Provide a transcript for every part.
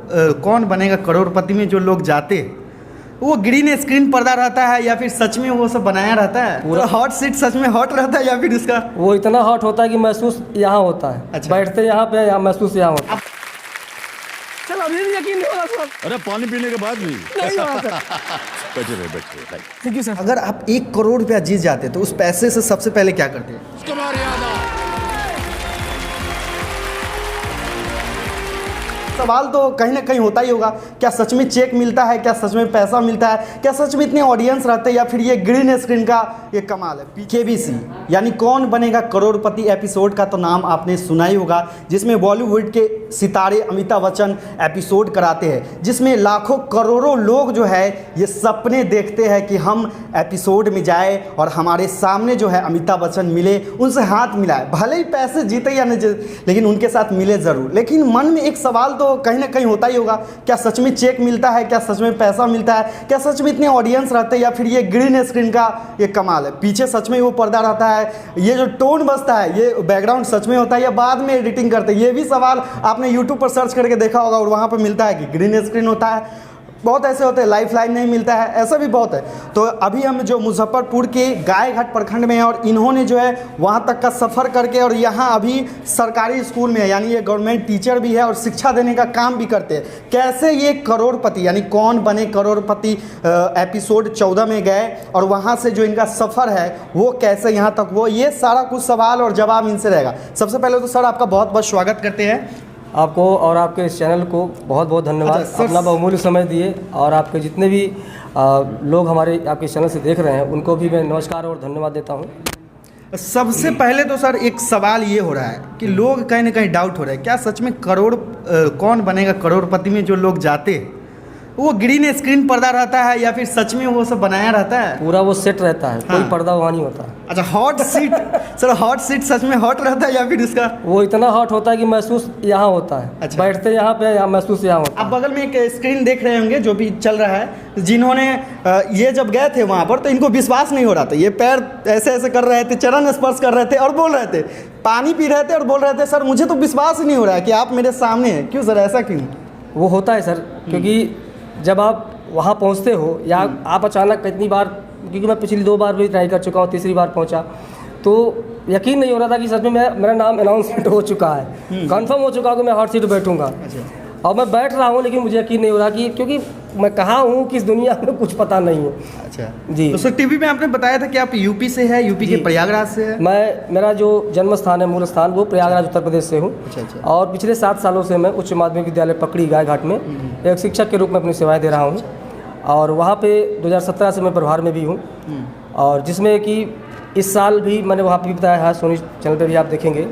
कौन बनेगा करोड़पति में जो लोग जाते वो ग्रीन स्क्रीन पर्दा रहता है या फिर सच में वो सब बनाया रहता है? पूरा हॉट सीट सच में हॉट रहता है या फिर उसका वो इतना हॉट होता है कि महसूस यहाँ होता है। अच्छा। बैठते यहाँ पे यहाँ महसूस यहाँ होता है। चल अभी भी यकीन नहीं हो रहा सर। अरे पानी पीने के बाद भी नहीं हो रहा सर। बैठे रहे बैठे। Thank you sir. अगर आप 1 करोड़ रुपया जीत जाते तो उस पैसे से सबसे पहले क्या करते? सवाल तो कहीं ना कहीं होता ही होगा, क्या सच में चेक मिलता है, क्या सच में पैसा मिलता है, क्या सच में इतने ऑडियंस रहते हैं या फिर ये ग्रीन स्क्रीन का ये कमाल है। केबीसी यानी कौन बनेगा करोड़पति एपिसोड का तो नाम आपने सुना ही होगा, जिसमें बॉलीवुड के सितारे अमिताभ बच्चन एपिसोड कराते हैं, जिसमें लाखों करोड़ों लोग जो है ये सपने देखते हैं कि हम एपिसोड में जाए और हमारे सामने जो है अमिताभ बच्चन मिले, उनसे हाथ मिलाए, भले ही पैसे जीते या नहीं जीते लेकिन उनके साथ मिले ज़रूर। लेकिन मन में एक सवाल तो कहीं ना कहीं होता ही होगा, क्या सच में चेक मिलता है, क्या सच में पैसा मिलता है, क्या सच में इतने ऑडियंस रहते हैं या फिर ये ग्रीन स्क्रीन का ये कमाल है। पीछे सच में वो पर्दा रहता है, ये जो टोन बजता है ये बैकग्राउंड सच में होता है या बाद में एडिटिंग करते हैं। ये भी सवाल आपने यूट्यूब पर सर्च करके देखा होगा और वहाँ पर मिलता है कि ग्रीन स्क्रीन होता है। बहुत ऐसे होते हैं, लाइफ लाइन नहीं मिलता है, ऐसा भी बहुत है। तो अभी हम जो मुजफ्फरपुर के गायघाट प्रखंड में हैं और इन्होंने जो है वहाँ तक का सफ़र करके और यहाँ अभी सरकारी स्कूल में है, यानी ये गवर्नमेंट टीचर भी है और शिक्षा देने का काम भी करते हैं। कैसे ये करोड़पति यानी कौन बने करोड़पति एपिसोड 14 में गए और वहाँ से जो इनका सफ़र है वो कैसे यहाँ तक, वो ये सारा कुछ सवाल और जवाब इनसे रहेगा। सबसे पहले तो सर आपका बहुत बहुत स्वागत करते हैं। आपको और आपके इस चैनल को बहुत बहुत धन्यवाद। अच्छा, अपना बहुमूल्य समय दिए और आपके जितने भी लोग हमारे आपके चैनल से देख रहे हैं उनको भी मैं नमस्कार और धन्यवाद देता हूं। सबसे पहले तो सर एक सवाल ये हो रहा है कि लोग कहीं ना कहीं डाउट हो रहा है, क्या सच में कौन बनेगा करोड़पति में जो लोग जाते वो ग्रीन स्क्रीन पर्दा रहता है या फिर सच में वो सब बनाया रहता है? पूरा वो सेट रहता है। हाँ। कोई पर्दा वहाँ नहीं होता। अच्छा, hot seat sir hot seat सच में हॉट रहता है या फिर उसका वो इतना हॉट होता है कि महसूस यहाँ होता है। अच्छा। बैठते यहाँ पे यहाँ महसूस यहाँ होता आप बगल में एक स्क्रीन देख रहे होंगे जो भी चल रहा है, जिन्होंने ये जब गए थे वहाँ पर तो इनको विश्वास नहीं हो रहा था, ये पैर ऐसे ऐसे कर रहे थे, चरण स्पर्श कर रहे थे और बोल रहे थे, पानी पी रहे थे और बोल रहे थे सर मुझे तो विश्वास ही नहीं हो रहा है कि आप मेरे सामने हैं। क्यों सर, ऐसा क्यों? वो होता है सर, क्योंकि जब आप वहाँ पहुँचते हो या आप अचानक कितनी बार, क्योंकि मैं पिछली 2 बार भी ट्राई कर चुका हूँ, तीसरी बार पहुँचा तो यकीन नहीं हो रहा था कि सच में मेरा नाम अनाउंसमेंट हो चुका है, कंफर्म हो चुका है कि मैं हॉट सीट पर बैठूंगा। और मैं बैठ रहा हूँ लेकिन मुझे यकीन नहीं हो रहा कि क्योंकि मैं कहाँ हूँ किस दुनिया में कुछ पता नहीं है। अच्छा जी। तो सर टीवी में आपने बताया था कि आप यूपी से है, यूपी के प्रयागराज से है? मेरा जो जन्म स्थान है, मूल स्थान, वो प्रयागराज उत्तर प्रदेश से हूँ। अच्छा। और पिछले 7 सालों से मैं उच्च माध्यमिक विद्यालय पकड़ी गायघाट में एक शिक्षक के रूप में अपनी सेवाएं दे रहा हूँ और वहाँ पे 2017 से मैं प्रभार में भी हूँ और जिसमें कि इस साल भी मैंने वहाँ पे भी बताया है, सोनी चैनल पे भी आप देखेंगे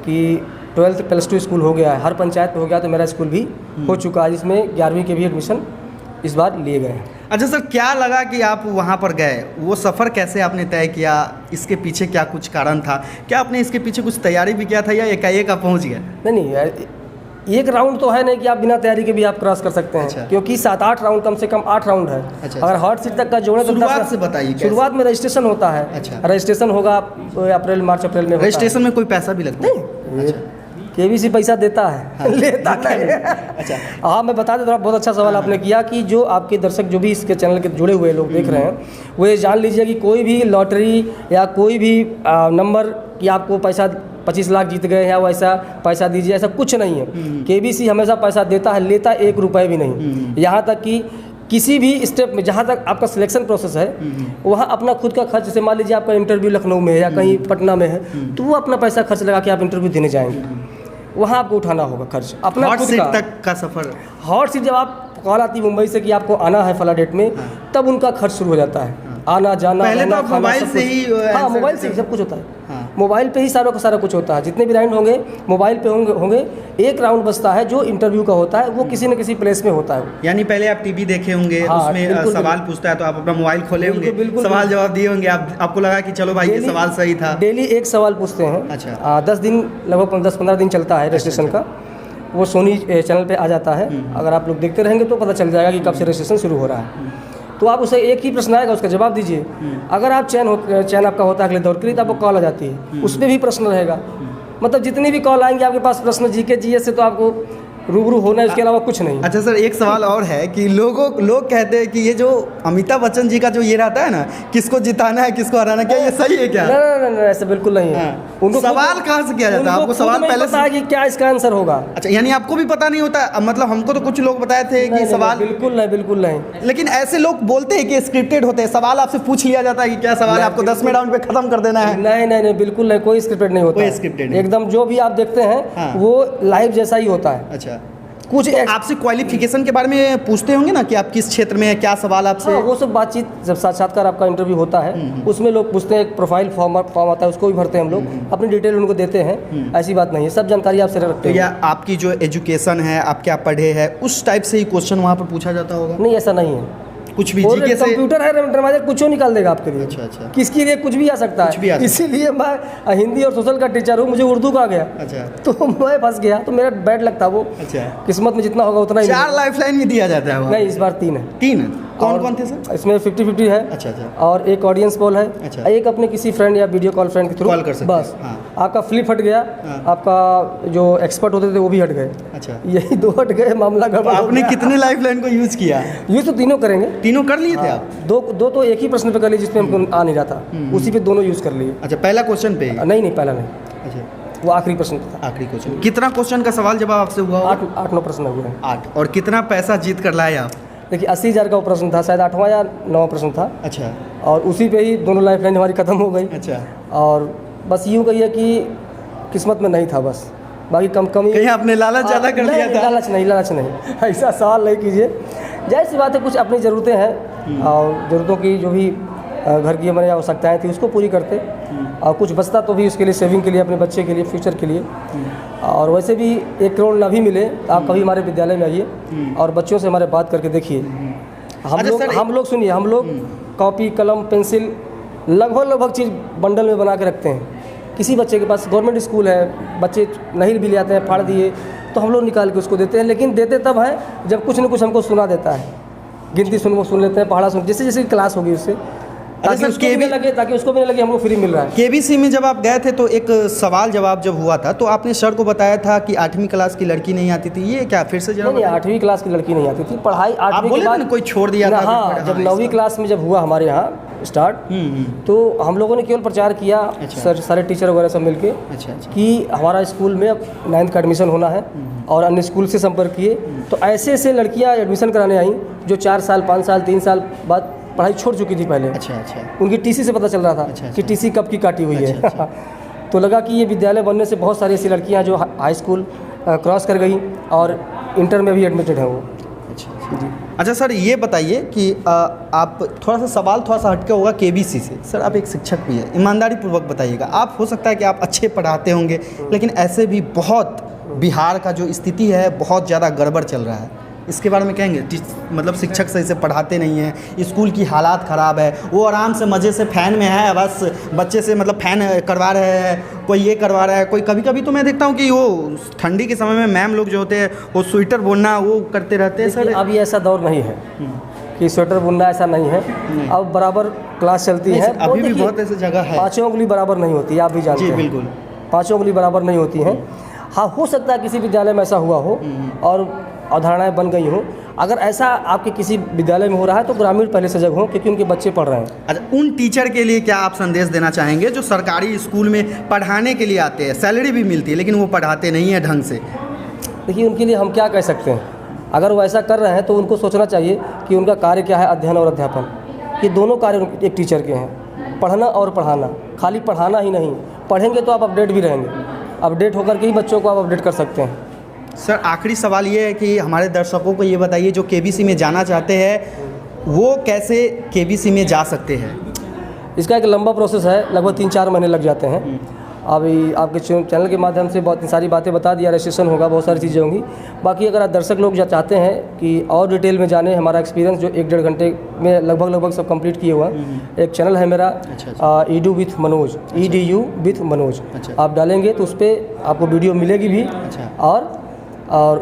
कि 12th +2 स्कूल हो गया है, हर पंचायत में हो गया, तो मेरा स्कूल भी हो चुका है जिसमें 11वीं के भी एडमिशन इस बार लिए गए हैं। अच्छा सर, क्या लगा कि आप वहाँ पर गए, वो सफ़र कैसे आपने तय किया, इसके पीछे क्या कुछ कारण था, क्या आपने इसके पीछे कुछ तैयारी भी किया था या एकाएक आप पहुँच गए? नहीं, एक राउंड तो है नहीं कि आप बिना तैयारी के भी आप क्रॉस कर सकते हैं। अच्छा। क्योंकि 7-8 राउंड, कम से कम 8 राउंड है। अच्छा। अगर हॉट सीट तक का जोड़े तो शुरुआत से बताइए। शुरुआत में रजिस्ट्रेशन होता है। अच्छा। रजिस्ट्रेशन होगा अप्रैल मार्च अप्रैल में। रजिस्ट्रेशन में कोई पैसा भी लगता है? नहीं, केबीसी पैसा देता है, लेता नहीं। अच्छा। हाँ, मैं बता देता हूँ, बहुत अच्छा सवाल आपने किया कि जो आपके दर्शक जो भी इसके चैनल के जुड़े हुए लोग देख रहे हैं वो ये जान लीजिए कि कोई भी लॉटरी या कोई भी नंबर कि आपको पैसा 25 लाख जीत गए हैं वैसा पैसा दीजिए, ऐसा कुछ नहीं है। केबीसी हमेशा पैसा देता है, लेता 1 रुपये भी नहीं। यहाँ तक कि किसी भी स्टेप में जहाँ तक आपका सिलेक्शन प्रोसेस है वहाँ अपना खुद का खर्च, जैसे मान लीजिए आपका इंटरव्यू लखनऊ में है या कहीं पटना में है तो वो अपना पैसा खर्च लगा के आप इंटरव्यू देने जाएंगे, वहाँ आपको उठाना होगा खर्च अपना हॉट खुद सीट का। तक का सफ़र, हॉट सीट जब आप कॉल आती है मुंबई से कि आपको आना है फला डेट में, तब उनका खर्च शुरू हो जाता है। आना जाना, पहले तो रहना, आप खाना, मोबाइल सब से कुछ। ही हाँ, आंसर मोबाइल से ही देते सब कुछ होता है। हाँ। मोबाइल पे ही सारा का सारा कुछ होता है, जितने भी राउंड होंगे मोबाइल पे होंगे। एक राउंड बचता है जो इंटरव्यू का होता है, वो किसी न किसी प्लेस में होता है। यानी पहले आप टीवी देखे होंगे, हाँ, उसमें बिल्कुल, सवाल पूछता है तो आप अपना मोबाइल खोले होंगे, बिल्कुल, सवाल जवाब दिए होंगे, आपको लगा कि चलो भाई ये सवाल सही था। डेली एक सवाल पूछते हैं। अच्छा। 10 दिन, लगभग 10-15 दिन चलता है रजिस्ट्रेशन का। वो सोनी चैनल पे आ जाता है, अगर आप लोग देखते रहेंगे तो पता चल जाएगा कि कब से रजिस्ट्रेशन शुरू हो रहा है। तो आप उसे एक ही प्रश्न आएगा, उसका जवाब दीजिए। अगर आप चयन आपका होता है अगले दौर के लिए, तो आपको कॉल आ जाती है, उसमें भी प्रश्न रहेगा। मतलब जितनी भी कॉल आएंगे आपके पास प्रश्न, जीके जीएस से तो आपको रूबरू होना है, इसके अलावा कुछ नहीं। अच्छा सर, एक सवाल और है कि लोग कहते हैं कि ये जो अमिताभ बच्चन जी का जो ये रहता है ना, किसको जिताना है किसको हराना, क्या ये सही है क्या? नहीं, ऐसा बिल्कुल नहीं है। उनको सवाल कहाँ से किया जाता है? आपको सवाल पहले पता है कि क्या इसका आंसर होगा? अच्छा, यानी आपको भी पता नहीं होता? मतलब हमको तो कुछ लोग बताए थे कि सवाल बिल्कुल नहीं। लेकिन ऐसे लोग बोलते हैं कि स्क्रिप्टेड होते हैं, सवाल आपसे पूछ लिया जाता है कि क्या सवाल आपको 10वें राउंड पे खत्म कर देना है। नहीं, बिल्कुल नहीं, कोई स्क्रिप्टेड नहीं होता। कोई स्क्रिप्टेड नहीं। एकदम जो भी आप देखते हैं वो लाइव जैसा ही होता है। अच्छा, कुछ आपसे क्वालिफिकेशन के बारे में पूछते होंगे ना कि आप किस क्षेत्र में हैं, क्या सवाल आपसे? हाँ, वो सब बातचीत जब साक्षात्कार आपका इंटरव्यू होता है उसमें लोग पूछते हैं, एक प्रोफाइल फॉर्म आता है, उसको भी भरते हैं हम लोग, अपनी डिटेल उनको देते हैं। ऐसी बात नहीं है, सब जानकारी आपसे रखते हैं। या आपकी जो एजुकेशन है, आप क्या पढ़े हैं, उस टाइप से ही क्वेश्चन वहाँ पर पूछा जाता होगा? नहीं, ऐसा नहीं है। कुछ भी जीके से? कंप्यूटर है, रविंद्र कुछ निकाल देगा आपके लिए। अच्छा। किसके लिए कुछ भी आ सकता है। इसीलिए मैं हिंदी और सोशल का टीचर हूँ, मुझे उर्दू का गया। अच्छा, तो मैं फंस गया, तो मेरा बैड लगता वो। अच्छा, किस्मत में जितना होगा उतना ही। 4 लाइफलाइन भी दिया जाता है? नहीं, इस बार 3 है। 3? कौन थे सर? इसमें 50-50 है। अच्छा। और एक ऑडियंस पोल है। अच्छा। एक अपने किसी फ्रेंड या वीडियो कॉल फ्रेंड के थ्रू कॉल कर सकते हैं। बस। हाँ। आपका फ्लिप हट गया, आपका जो एक्सपर्ट होते थे वो भी हट गए। अच्छा, यही 2 हट गए, मामला गड़बड़। आपने कितने लाइफलाइन को यूज किया? यूज तो तीनों करेंगे। तीनों कर लिए थे आप? दो तो एक ही प्रश्न पे कर लिए जिसमें हमको आ नहीं रहा था, उसी पे दोनों यूज कर लिए। अच्छा, पहला क्वेश्चन पे? नहीं, पहला नहीं, अच्छा, वो आखिरी प्रश्न पे था। आखिरी क्वेश्चन। कितना क्वेश्चन का सवाल जवाब आपसे हुआ? 8-9 प्रश्न हुए हैं। 8। और कितना पैसा जीत कर लाए आप? देखिए 80,000 का वो प्रश्न था, शायद 8वां या 9वां प्रश्न था। अच्छा। और उसी पे ही दोनों लाइफलाइन हमारी खत्म हो गई। अच्छा। और बस यूँ कहिए कि किस्मत में नहीं था बस, बाकी कमी कहीं आपने लालच ज़्यादा कर दिया था? लालच नहीं ऐसा सवाल नहीं कीजिए। जाहिर सी बात है, कुछ अपनी ज़रूरतें हैं और ज़रूरतों की जो भी घर की हमारी आवश्यकताएँ थी उसको पूरी करते, और कुछ बचता तो भी उसके लिए सेविंग के लिए, अपने बच्चे के लिए, फ्यूचर के लिए। और वैसे भी 1 करोड़ ना भी मिले तो आप कभी हमारे विद्यालय में आइए और बच्चों से हमारे बात करके देखिए। हम लोग सुनिए, हम लोग कॉपी, कलम, पेंसिल लगभग चीज़ बंडल में बना के रखते हैं। किसी बच्चे के पास गवर्नमेंट स्कूल है, बच्चे नहीं भी ले आते हैं, फाड़ दिए, तो हम लोग निकाल के उसको देते हैं। लेकिन देते तब है जब कुछ न कुछ हमको सुना देता है, गिनती सुन लेते हैं, पढ़ा सुन, जैसे क्लास होगी उससे, ताकि उसको भी नहीं लगे हमको फ्री मिल रहा है। केबीसी में जब आप गए थे तो एक सवाल जवाब जब हुआ था तो आपने सर को बताया था कि 8वीं क्लास की लड़की नहीं आती थी, ये क्या फिर से जवाब? नहीं, 8वीं क्लास की लड़की नहीं आती थी, पढ़ाई 8वीं के बाद कोई छोड़ दिया था? हाँ, जब 9वीं क्लास में जब हुआ हमारे यहाँ स्टार्ट, तो हम लोगों ने केवल प्रचार किया। सर, सारे टीचर वगैरह सब मिलके कि हमारा स्कूल में अब 9th का एडमिशन होना है, और अन्य स्कूल से संपर्क किए तो ऐसे लड़कियाँ एडमिशन कराने आई जो 4 साल, 5 साल, 3 साल बाद पढ़ाई छोड़ चुकी थी पहले। अच्छा। उनकी टीसी से पता चल रहा था कि टीसी कब की काटी हुई है। तो लगा कि ये विद्यालय बनने से बहुत सारी ऐसी लड़कियां जो हाई स्कूल क्रॉस कर गई और इंटर में भी एडमिटेड हैं वो। अच्छा सर, ये बताइए कि आप थोड़ा सा हटके होगा केबीसी से। सर, आप एक शिक्षक भी है, ईमानदारी पूर्वक बताइएगा। आप हो सकता है कि आप अच्छे पढ़ाते होंगे, लेकिन ऐसे भी बहुत बिहार का जो स्थिति है बहुत ज़्यादा गड़बड़ चल रहा है, इसके बारे में कहेंगे? मतलब शिक्षक सही से पढ़ाते नहीं हैं, स्कूल की हालात ख़राब है, वो आराम से मज़े से फ़ैन में है, बस बच्चे से मतलब फ़ैन करवा रहे हैं, कोई ये करवा रहा है, कोई कभी तो मैं देखता हूँ कि वो ठंडी के समय में मैम लोग जो होते हैं वो स्वेटर बुनना वो करते रहते हैं। सर, अभी ऐसा दौर नहीं है कि स्वेटर बुनना, ऐसा नहीं है। अब बराबर क्लास चलती है। अभी भी बहुत ऐसी जगह है। 5 उंगली बराबर नहीं होती, आप भी जानते हैं। बिल्कुल, 5 उंगली बराबर नहीं होती हैं। हाँ, हो सकता है किसी विद्यालय में ऐसा हुआ हो और अवधारणाएं बन गई हो। अगर ऐसा आपके किसी विद्यालय में हो रहा है तो ग्रामीण पहले सजग हो, क्योंकि उनके बच्चे पढ़ रहे हैं। अच्छा, उन टीचर के लिए क्या आप संदेश देना चाहेंगे जो सरकारी स्कूल में पढ़ाने के लिए आते हैं, सैलरी भी मिलती है लेकिन वो पढ़ाते नहीं हैं ढंग से? देखिए, उनके लिए हम क्या कह सकते हैं। अगर वो ऐसा कर रहे हैं तो उनको सोचना चाहिए कि उनका कार्य क्या है, अध्ययन और अध्यापन। ये दोनों कार्य एक टीचर के हैं, पढ़ना और पढ़ाना। खाली पढ़ाना ही नहीं, पढ़ेंगे तो आप अपडेट भी रहेंगे, अपडेट होकर के ही बच्चों को आप अपडेट कर सकते हैं। सर, आखिरी सवाल ये है कि हमारे दर्शकों को ये बताइए जो केबीसी में जाना चाहते हैं वो कैसे केबीसी में जा सकते हैं? इसका एक लंबा प्रोसेस है, लगभग 3-4 महीने लग जाते हैं। अभी आपके चैनल के माध्यम से बहुत सारी बातें बता दिया, रजिस्ट्रेशन होगा, बहुत सारी चीज़ें होंगी। बाकी अगर आप दर्शक लोग चाहते हैं कि और डिटेल में जाने, हमारा एक्सपीरियंस जो 1-1.5 घंटे में लगभग सब कंप्लीट किए हुआ, एक चैनल है मेरा EDU with Manoj, EDU with Manoj. आप डालेंगे तो उस पर आपको वीडियो मिलेगी भी, और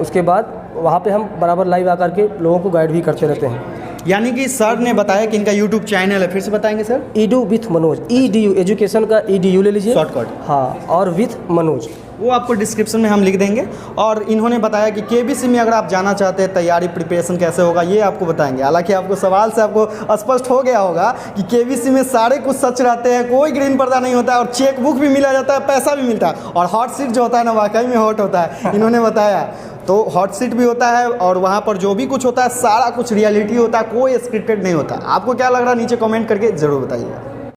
उसके बाद वहाँ पे हम बराबर लाइव आकर के लोगों को गाइड भी करते रहते हैं। यानी कि सर ने बताया कि इनका यूट्यूब चैनल है, फिर से बताएंगे sir? EDU with Manoj, EDU education का EDU ले लीजिए, शॉर्टकट। हाँ, और विथ मनोज, वो आपको डिस्क्रिप्शन में हम लिख देंगे। और इन्होंने बताया कि केबीसी में अगर आप जाना चाहते हैं तैयारी प्रिपरेशन कैसे होगा ये आपको बताएंगे। हालांकि आपको सवाल से आपको स्पष्ट हो गया होगा कि केबीसी में सारे कुछ सच रहते हैं, कोई ग्रीन पर्दा नहीं होता है और चेक बुक भी मिला जाता है, पैसा भी मिलता है और हॉट सीट जो होता है ना वाकई में हॉट होता है, इन्होंने बताया। तो हॉट सीट भी होता है और वहाँ पर जो भी कुछ होता है सारा कुछ रियलिटी होता है, कोई स्क्रिप्टेड नहीं होता। आपको क्या लग रहा है नीचे कमेंट करके ज़रूर बताइएगा।